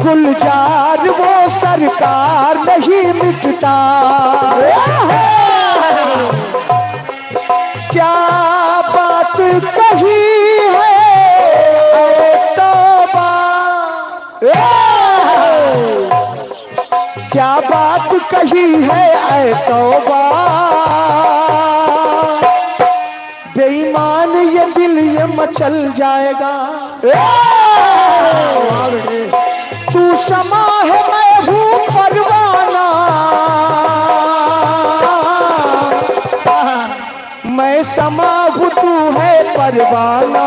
गुलजार वो सरकार नहीं मिटता। क्या बात कही है तौबा, क्या बात कही है ऐ तौबा, बेईमान ये दिल ये मचल जाएगा। तू समा है मैं हूँ परवाना, मैं समा हूँ तू है परवाना,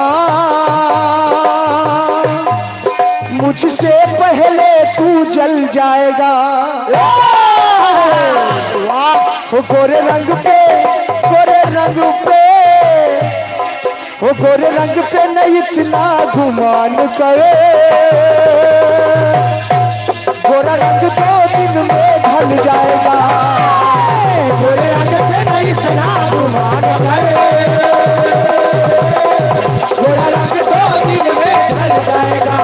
मुझसे पहले तू जल जाएगा। वाह गोरे रंग पे, गोरे रंग पे, वो गोरे रंग पे नहीं इतना गुमान करे, गोरा रंग 2 दिन में ढल जाएगा। गोरे रंग पे नहीं इतना गुमान करे, गोरा रंग 2 दिन में ढल जाएगा।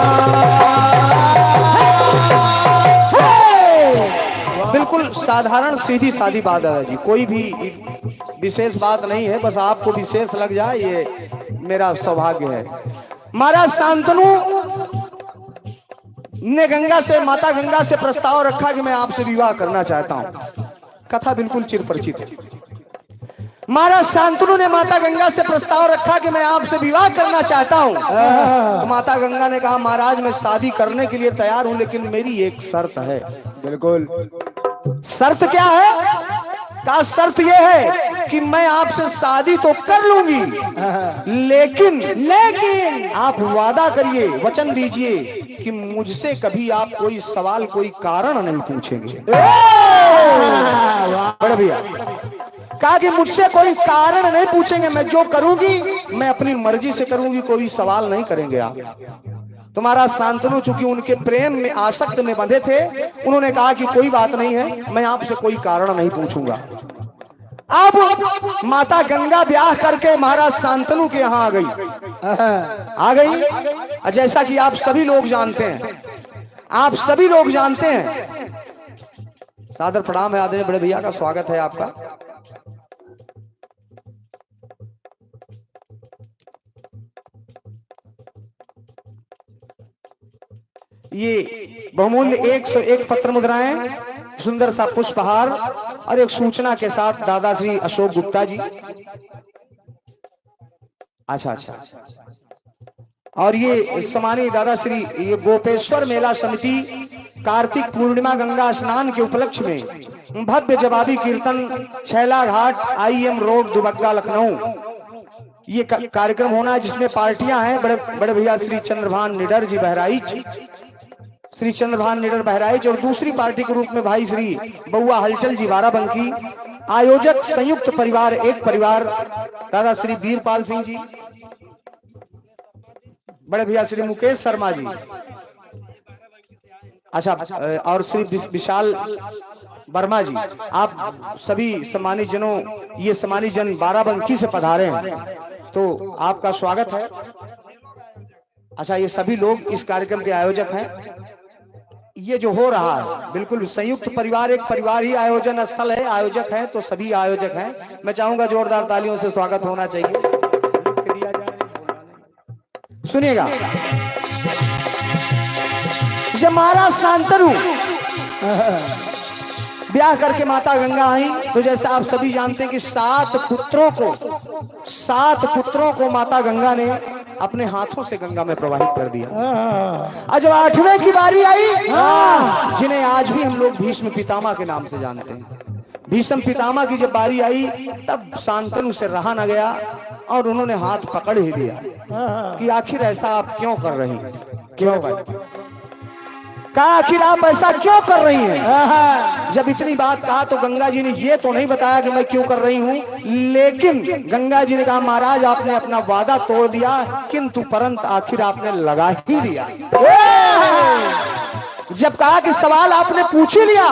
बिल्कुल साधारण सीधी सादी बात है जी, कोई भी विशेष बात नहीं है, बस आपको विशेष लग जाए ये मेरा सौभाग्य है। महाराज शांतनु ने गंगा से, माता गंगा से प्रस्ताव रखा कि मैं आपसे विवाह करना चाहता हूं। कथा बिल्कुल चिरपरिचित है। महाराज शांतनु ने माता गंगा से प्रस्ताव रखा कि मैं आपसे विवाह करना चाहता हूं। तो माता गंगा ने कहा महाराज मैं शादी करने के लिए तैयार हूं, लेकिन मेरी एक शर्त है। बिल्कुल। शर्त क्या है? का शर्त यह है कि मैं आपसे शादी तो कर लूंगी, लेकिन आप वादा करिए, वचन दीजिए कि मुझसे कभी आप कोई सवाल, कोई कारण नहीं पूछेंगे। बड़े भैया कहा कि मुझसे कोई कारण नहीं पूछेंगे, मैं जो करूंगी मैं अपनी मर्जी से करूंगी, कोई सवाल नहीं करेंगे आप। तुम्हारा शांतनु चूंकि उनके प्रेम में आसक्त में बंधे थे, उन्होंने कहा कि कोई बात नहीं है, मैं आपसे कोई कारण नहीं पूछूंगा। अब माता गंगा ब्याह करके महाराज शांतनु के यहाँ आ गई। जैसा कि आप सभी लोग जानते हैं, आप सभी लोग जानते हैं। सादर प्रणाम है आदरणीय बड़े भैया का स्वागत है आपका। ये बहुमूल्य 101 पत्र मुद्राएं, सुंदर सा पुष्पहार और एक सूचना के साथ दादाश्री अशोक गुप्ता जी। अच्छा। और ये सम्मानीय दादाश्री ये गोपेश्वर मेला समिति कार्तिक पूर्णिमा गंगा स्नान के उपलक्ष्य में भव्य जवाबी कीर्तन छैला घाट IM रोड दुबग्गा लखनऊ ये कार्यक्रम होना है, जिसमें पार्टियां हैं बड़े भैया श्री चंद्रभान निडर जी बहराइच, श्री चंद्रभान निडर बहराइच, और दूसरी पार्टी के रूप में भाई श्री बउआ हलचल जी बाराबंकी। आयोजक संयुक्त परिवार एक परिवार दादा श्री वीरपाल सिंह जी, बड़े भैया श्री मुकेश शर्मा जी, अच्छा, और श्री विशाल वर्मा जी। आप सभी सम्मानित जनों, ये सम्मानित जन बाराबंकी से पधारे हैं, तो आपका स्वागत है। अच्छा, ये सभी लोग इस कार्यक्रम के आयोजक हैं। ये जो हो रहा है बिल्कुल संयुक्त परिवार एक परिवार ही आयोजन स्थल है, आयोजक हैं तो सभी आयोजक हैं। मैं चाहूंगा जोरदार तालियों से स्वागत होना चाहिए। सुनिएगा, जब महाराज शांतनु ब्याह करके माता गंगा आई, तो जैसा आप सभी जानते हैं कि 7 पुत्रों को माता गंगा ने अपने हाथों से गंगा में प्रवाहित कर दिया। और जब 8वें की बारी आई, जिन्हें आज भी हम लोग भीष्म पितामह के नाम से जानते हैं, भीष्म पितामह की जब बारी आई, तब शांतनु से रहा न गया और उन्होंने हाथ पकड़ ही लिया कि आखिर ऐसा आप क्यों कर रही हैं, क्यों कहा आखिर आप ऐसा क्यों कर रही हैं। जब इतनी बात कहा तो गंगा जी ने ये तो नहीं बताया कि मैं क्यों कर रही हूं, लेकिन गंगा जी ने कहा महाराज आपने अपना वादा तोड़ दिया, किंतु परंतु आखिर आपने लगा ही दिया। जब कहा कि सवाल आपने पूछ ही लिया,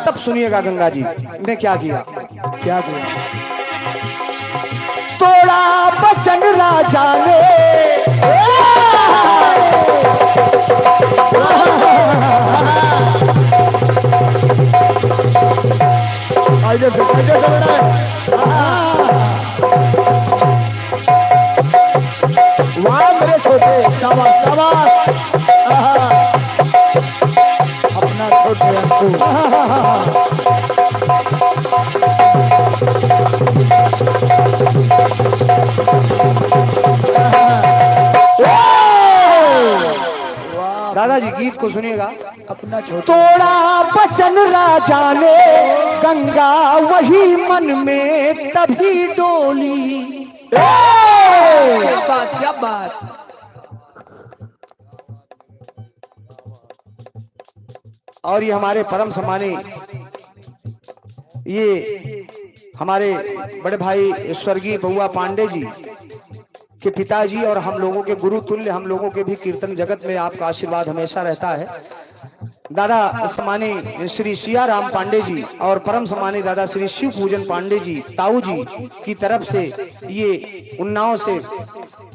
तब सुनिएगा गंगा जी ने क्या किया। तोड़ा बचन राजा ने कायदे से बेटा। वाह मेरे छोटे, शाबाश शाबाश। अपना छोटे अंकु। दादाजी गीत को सुनिएगा। अपना छोटा तोड़ा बचन राजा ने गंगा वही मन में तभी डोली। क्या बात क्या बात। और ये हमारे परम सम्मानी, ये हमारे बड़े भाई स्वर्गीय बउआ पांडे जी के पिताजी और हम लोगों के गुरु तुल्य, हम लोगों के भी कीर्तन जगत में आपका आशीर्वाद हमेशा रहता है। दादा सम्मानी श्री सिया राम पांडे जी और परम सम्मानी दादा श्री शिव पूजन पांडे जी ताऊ जी की तरफ से ये उन्नाव से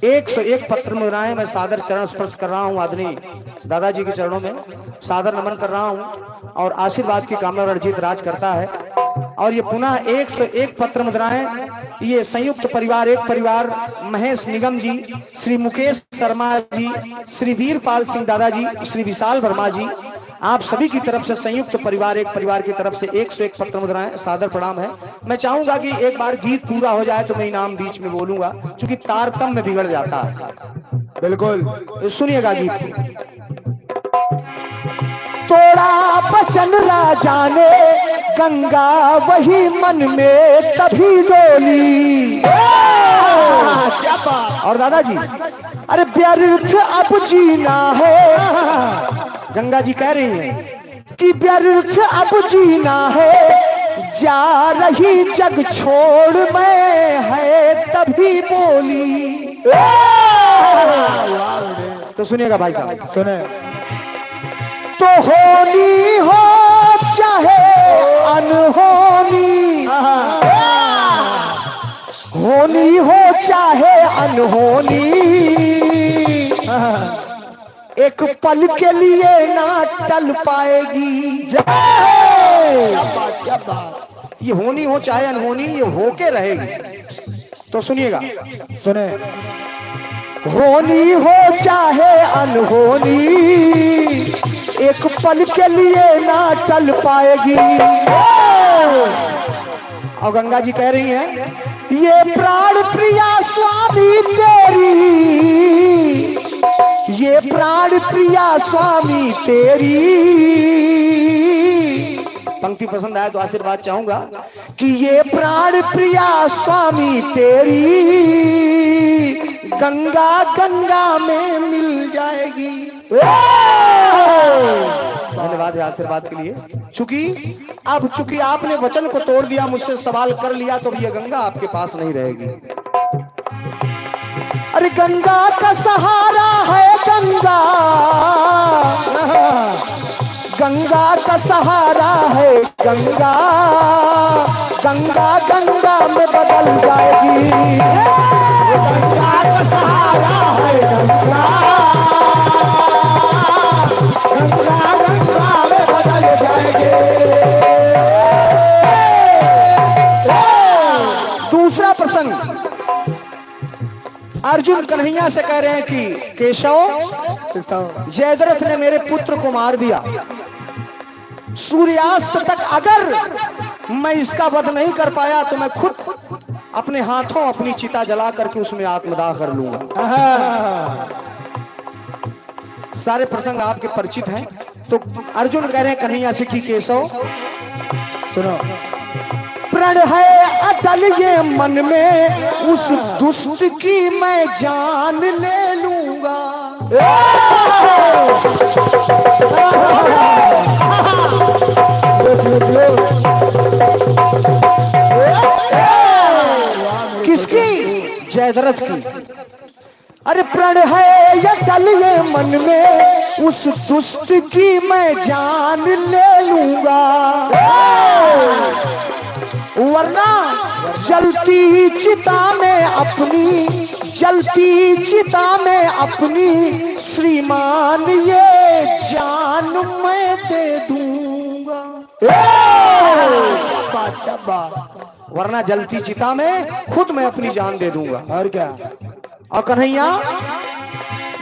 101 पत्र मुद्राएं मैं सादर चरण स्पर्श कर रहा हूं। आदरणीय दादाजी के चरणों में सादर नमन कर रहा हूं और आशीर्वाद की कामना अर्जित राज करता है। और ये पुनः 101 पत्र मुद्राएं ये संयुक्त परिवार, एक परिवार, महेश निगम जी, श्री मुकेश शर्मा जी, श्री वीरपाल सिंह दादाजी, श्री विशाल वर्मा जी, आप सभी की तरफ से संयुक्त परिवार, एक परिवार की तरफ से 101 पत्र मुद्राएं सादर प्रणाम है। मैं चाहूंगा कि एक बार गीत पूरा हो जाए तो मैं इनाम बीच में बोलूंगा, क्योंकि तारतम्य में बिगड़ जाता है। बिल्कुल सुनिएगा गीत। तोड़ा बचन राजा ने गंगा वही मन में तभी डोली। क्या बात। और दादाजी, अरे व्यर्थ अब जीना है, गंगा जी कह रही हैं कि व्यर्थ अब जीना है, जा रही जग छोड़ मैं है तभी बोली। तो सुनिएगा भाई साहब, सुने। तो होनी हो चाहे अनहोनी, होनी हो चाहे अनहोनी, एक पल के लिए ना टल पाएगी। क्या बात। ये होनी हो चाहे अनहोनी, ये होके रहेगी। तो सुनिएगा, सुने। होनी हो चाहे अनहोनी, एक पल के लिए ना टल पाएगी। और गंगा जी कह रही हैं, ये प्राण प्रिया स्वामी तेरी, ये प्राण प्रिया स्वामी तेरी। पंक्ति पसंद आए तो आशीर्वाद चाहूंगा कि ये प्राण प्रिया स्वामी तेरी, गंगा गंगा में मिल जाएगी। धन्यवाद है आशीर्वाद के लिए। चूंकि आपने वचन को तोड़ दिया, मुझसे सवाल कर लिया, तो ये गंगा आपके पास नहीं रहेगी। अरे गंगा का सहारा है गंगा, गंगा का सहारा है गंगा, गंगा गंगा में बदल जाएगी। गंगा का सहारा है गंगा, गंगा गंगा में बदल जाएगी। दूसरा प्रसंग, अर्जुन कन्हैया से कह रहे हैं कि केशव, जयद्रथ ने मेरे पुत्र को मार दिया, सूर्यास्त तक अगर मैं इसका वध नहीं कर पाया तो मैं खुद अपने हाथों अपनी चिता जला करके उसमें आत्मदाह कर लूंगा। सारे प्रसंग आपके परिचित हैं। तो अर्जुन कह रहे हैं कन्हैया से कि केशव सुनो। प्रण है अटल ये मन में, उस दुष्ट की मैं जान ले लूंगा। किसकी? जयद्रथ की। अरे प्रण है अटल ये मन में, उस दुष्ट की मैं जान ले लूंगा, वरना जलती चिता में अपनी, जलती चिता में अपनी श्रीमान ये जान मैं दे दूंगा। वरना जलती चिता में खुद मैं अपनी जान दे दूंगा। और क्या? और कन्हैया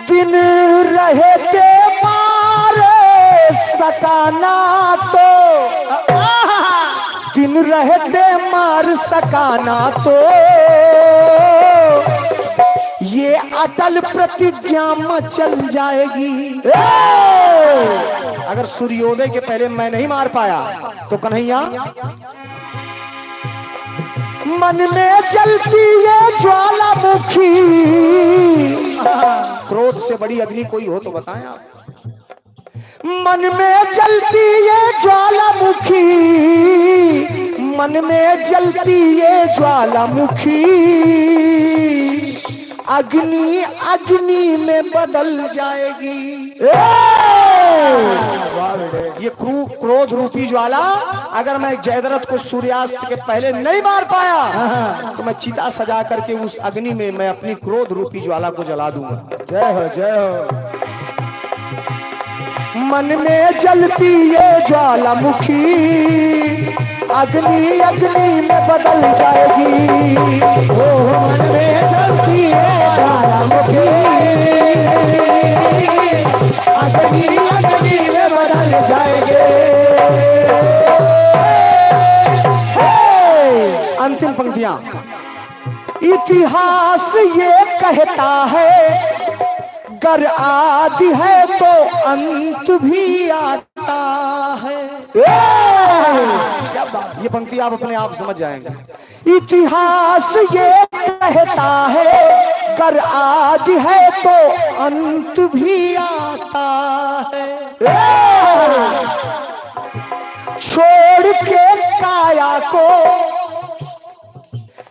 दिन रहे थे मारे सकाना तो, दिन रहे थे मार सकाना तो, ये अटल प्रतिज्ञा में चल जाएगी। अगर सूर्योदय के पहले मैं नहीं मार पाया तो कन्हैया मन में जलती ये ज्वालामुखी, क्रोध से बड़ी अग्नि कोई हो तो बताएं आप। मन में जलती ये ज्वालामुखी, मन में जलती ये ज्वालामुखी, अग्नि अग्नि में बदल जाएगी। ये क्रोध रूपी ज्वाला अगर मैं जयद्रथ को सूर्यास्त के पहले नहीं मार पाया तो मैं चिता सजा करके उस अग्नि में मैं अपनी क्रोध रूपी ज्वाला को जला दूंगा। जय हो जय हो। मन में जलती ये ज्वालामुखी, अग्नि अग्नि में बदल जाएगी। ओ मन में जलती है ज्वालामुखी, अग्नि अग्नि में बदल जाएंगे। अंतिम पंक्तियां। इतिहास ये कहता है गर आदि है तो अंत भी आता है। ये पंक्ति आप अपने आप समझ जाएंगे। इतिहास ये कहता है गर आदि है तो अंत भी आता है। छोड़ के काया को,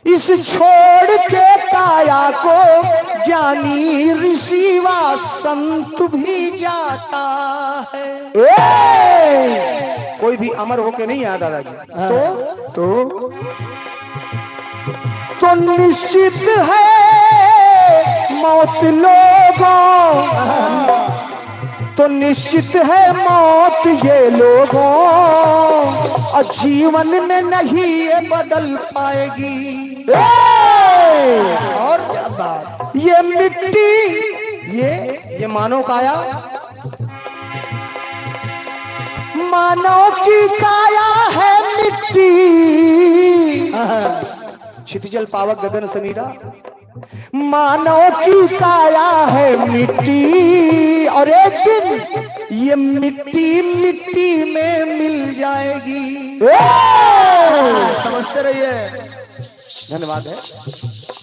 इस छोड़ के काया को ज्ञानी ऋषि व संत भी जाता है। कोई भी अमर होके नहीं आया दादाजी। तो निश्चित है मौत लोगों, तो निश्चित है मौत ये लोगों, और जीवन में नहीं ये बदल पाएगी। और ये मिट्टी, ये मानव काया, मानव की काया है मिट्टी, क्षितिजल पावक गगन समीरा, मानव की काया है मिट्टी, और एक दिन ये मिट्टी मिट्टी में मिल जाएगी। समझते रहिए। धन्यवाद है।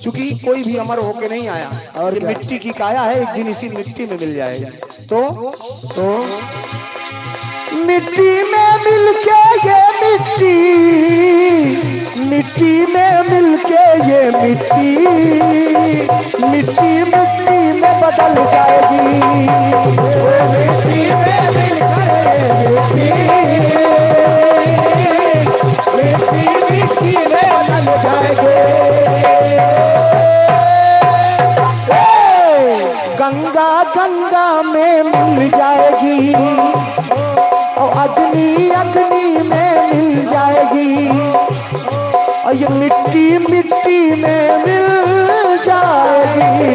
क्योंकि कोई भी अमर होके नहीं आया और ये मिट्टी की काया है, एक दिन इसी मिट्टी में मिल जाएगी। तो मिट्टी में मिलके ये मिट्टी, मिट्टी में मिलके ये मिट्टी, मिट्टी मिट्टी में बदल जाएगी। मिट्टी में मिलकर मिट्टी, मिट्टी में बदल जाएगी। गंगा गंगा में मिल जाएगी, और अग्नि अग्नि में मिल जाएगी, और ये मिट्टी मिट्टी में मिल जाएगी।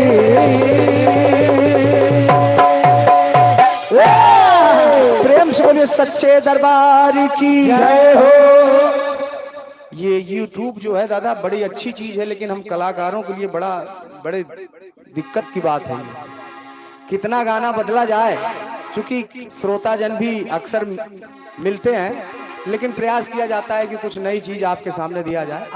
प्रेम से बोलिए सच्चे दरबार की जय हो। ये YouTube जो है दादा बड़ी अच्छी चीज है, लेकिन हम कलाकारों के लिए बड़े दिक्कत की बात है। कितना गाना बदला जाए, क्योंकि श्रोताजन भी अक्सर मिलते हैं, लेकिन प्रयास किया जाता है कि कुछ नई चीज आपके सामने दिया जाए।